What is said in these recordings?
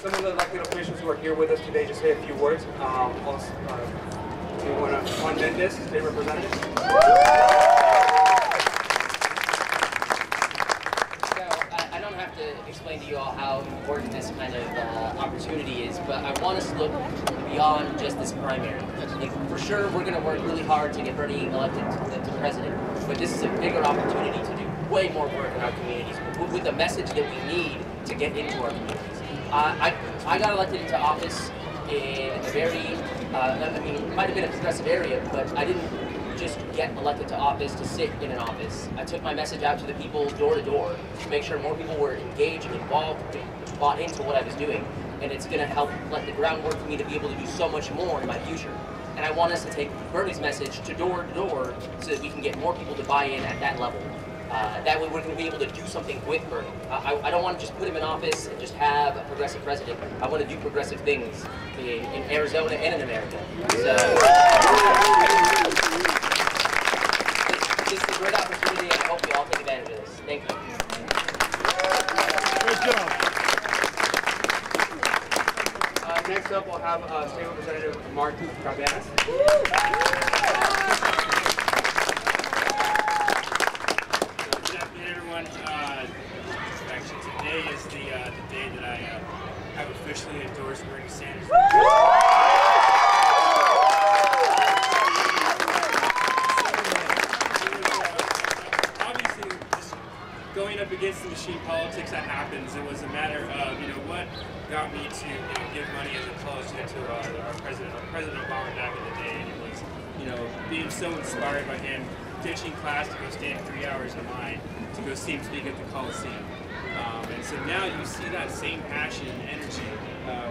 some of the elected officials who are here with us today just say a few words. Also, do you want to unbend this, State Representative? I don't have to explain to you all how important this kind of opportunity is, but I want us to look beyond just this primary. For sure, we're going to work really hard to get Bernie elected to president, but this is a bigger opportunity to do way more work in our communities with the message that we need to get into our communities. I got elected into office in a very, I mean, it might have been a progressive area, but I didn't just get elected to office to sit in an office. I took my message out to the people door to door to make sure more people were engaged and involved, bought into what I was doing. And it's going to help let the groundwork for me to be able to do so much more in my future. And I want us to take Bernie's message to door so that we can get more people to buy in at that level. That way we're going to be able to do something with Bernie. I don't want to just put him in office and just have a progressive president. I want to do progressive things in Arizona and in America. So this is a great opportunity, and I hope you all take advantage of this. Thank you. Good job. Next up, we'll have State Representative Mark Cardenas. Good afternoon, everyone. Actually, today is the day that I have officially endorsed Bernie Sanders. Obviously, just going up against the machine politics that happens, it was a matter of, what got me to give money as a college student to our President Obama back in the day. And it was, being so inspired by him, ditching class to go stand 3 hours in line to go see him speak at the Coliseum. And so now you see that same passion and energy.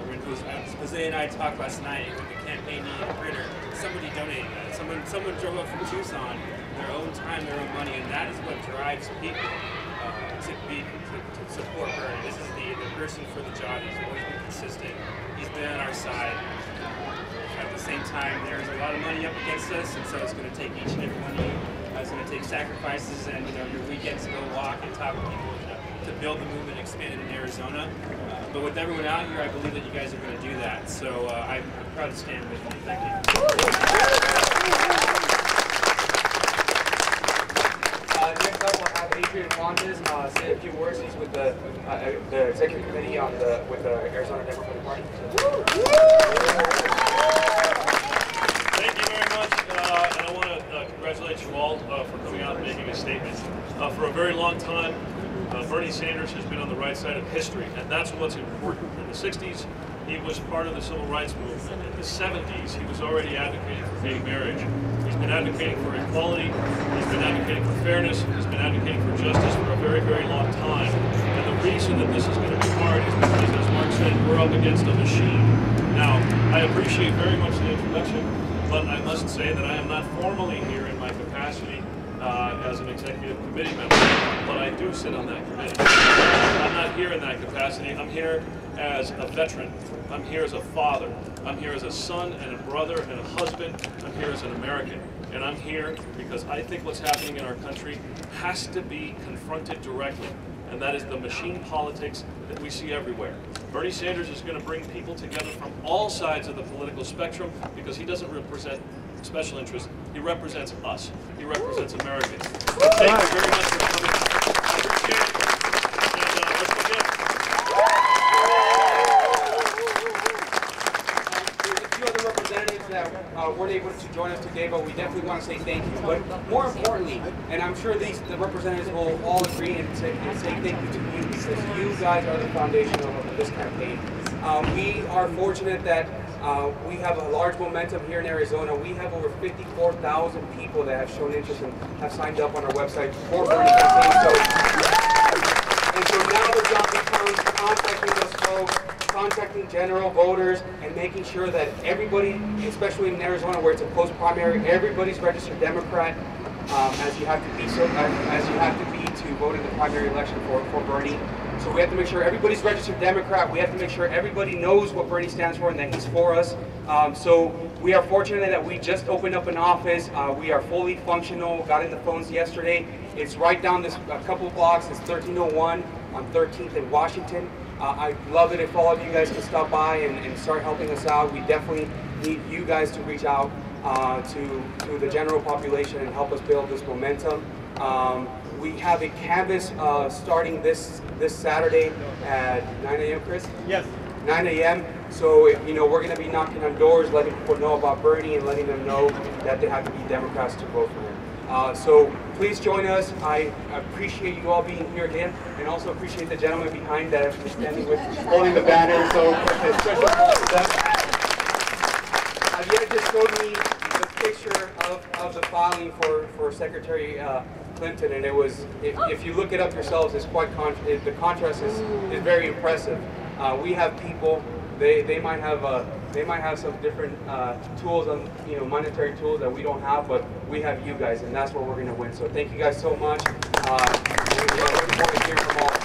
When Jose and I talked last night with the campaign needing a printer, somebody donated that. Someone drove up from Tucson, their own time, their own money, and that is what drives people to support Bernie. This is the person for the job. He's always been consistent. He's been on our side. At the same time, there's a lot of money up against us, and so it's going to take each and every one of you. It's going to take sacrifices and your weekends to go walk and talk with people to build the movement and expand it in Arizona. But with everyone out here, I believe that you guys are going to do that. So I'm proud to stand with you. Thank you. Next up, we'll have Adrian Fontes say a few words. He's with the executive committee with the Arizona Democratic Party. Thank you very much, and I want to congratulate you all for coming out and making a statement. For a very long time, Bernie Sanders has been on the right side of history, and that's what's important. In the 60s, he was part of the civil rights movement. In the 70s, he was already advocating for gay marriage. He's been advocating for equality. He's been advocating for fairness. He's been advocating for justice for a very, very long time. And the reason that this is going to be hard is because, as Mark said, we're up against a machine. Now, I appreciate very much the introduction, but I must say that I am not formally here in my capacity as an executive committee member, but I do sit on that committee. I'm not here in that capacity. I'm here as a veteran. I'm here as a father. I'm here as a son and a brother and a husband. I'm here as an American. And I'm here because I think what's happening in our country has to be confronted directly. And that is the machine politics that we see everywhere. Bernie Sanders is going to bring people together from all sides of the political spectrum because he doesn't represent special interests. He represents us. He represents Americans. So thank you very much for coming. I appreciate it. And let's go get it. There's a few other representatives that weren't able to join us today, but we definitely want to say thank you. But more importantly, and I'm sure the representatives will all agree and say thank you to you because you guys are the foundation of this campaign. We are fortunate that we have a large momentum here in Arizona. We have over 54,000 people that have shown interest and have signed up on our website for Bernie campaign. So now the job becomes contacting those folks, contacting general voters, and making sure that everybody, especially in Arizona where it's a post-primary, everybody's registered Democrat, as you have to be to vote in the primary election for Bernie. So we have to make sure everybody's registered Democrat. We have to make sure everybody knows what Bernie stands for and that he's for us. So we are fortunate that we just opened up an office. We are fully functional. Got in the phones yesterday. It's right down this a couple of blocks. It's 1301 on 13th in Washington. I'd love it if all of you guys could stop by and start helping us out. We definitely need you guys to reach out to the general population and help us build this momentum. We have a canvas starting this Saturday at 9 a.m., Chris? Yes. 9 a.m. So, you know, we're going to be knocking on doors, letting people know about Bernie and letting them know that they have to be Democrats to vote for him. So please join us. I appreciate you all being here again, and also appreciate the gentleman behind that is standing with, holding the banner. So a special applause to them. Javier just showed me the picture of the filing for Secretary Clinton, and it was, if you look it up yourselves, it's quite the contrast is very impressive. We have people. They might have some different tools, on monetary tools that we don't have, but we have you guys, and that's what we're going to win. So thank you guys so much. We're looking forward to hearing from all.